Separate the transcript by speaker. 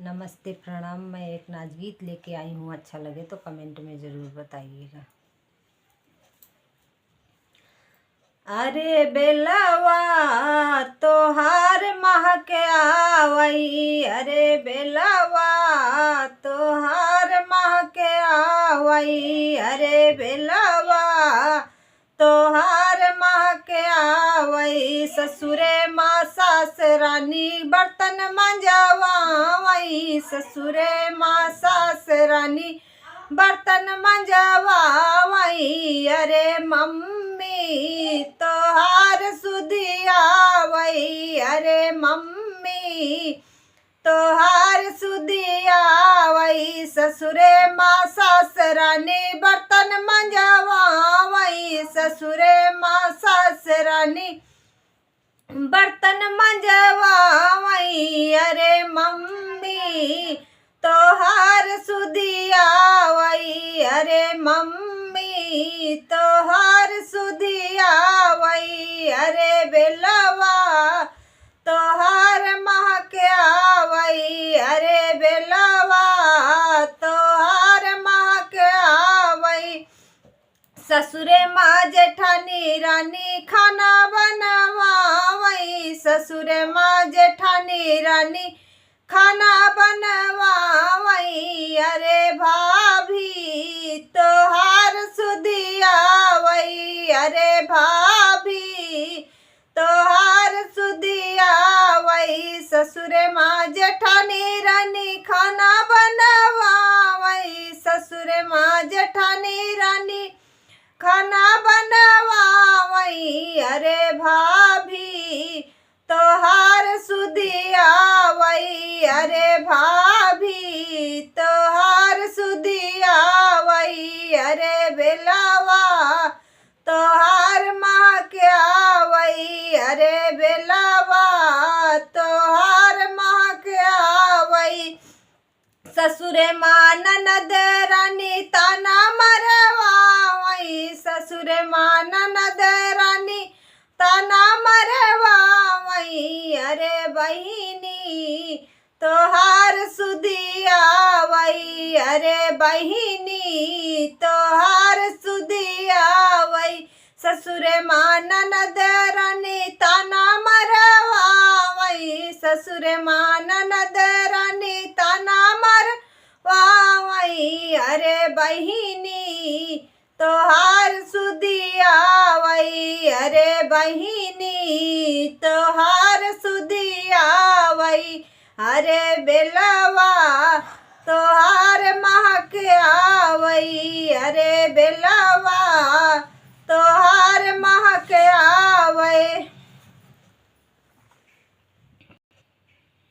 Speaker 1: नमस्ते प्रणाम। मैं एक नाच गीत लेके आई हूँ, अच्छा लगे तो कमेंट में ज़रूर बताइएगा। अरे बेलवा तोहार महके आवई, अरे बेलवा तोहार महके आवई, अरे बेलवा तोहार महके आवई। ससुरे माँ सास रानी बर्तन मंजवावई, ससुरे माँ सास रानी बर्तन मंजवावई। अरे मम्मी तोहार सुधियावई, अरे मम्मी तोहार सुधियावई। ससुरे माँ सास रानी बर्तन मंजवावई, ससुरे माँ सास रानी बर्तन मंजवावई। अरे मम्मी तोहार सुधियावई, अरे मम्मी तोहार सुधियावई। अरे बेलवा तोहार महके आवई, अरे बेलवा तोहार महके आवई। ससुरे माँ जेठानी रानी खाना बनवावई, ससुरे माँ जेठानी रानी खाना बनवावई। अरे भाभी तोहार सुधियावई, अरे भाभी तोहार सुधियावई। ससुरे माँ जेठानी रानी खाना बनवावई, ससुरे माँ जेठानी रानी खाना बनवावई। अरे भाभी तोहार सुधियावई, अरे भाभी तोहार सुधियावई। अरे बेलवा तोहार महके आवई, अरे बेलवा तोहार महके आवई। ससुरे माँ ननद रानी ताना मरवावई, ससुरे माँ ननद रानी ताना मरवावई। अरे बहिनी तोहार सुधियावई, अरे बहिनी तोहार सुधियावई। ससुरे माँ ननद रानी ताना मरवावई, ससुरे माँ ननद रानी ताना मरवावई। अरे बहिनी तोहार सुधियावई, अरे बहिनी तोहार सुधियावई। अरे बेलवा तोहार महके आवई, अरे बेलवा तोहार महके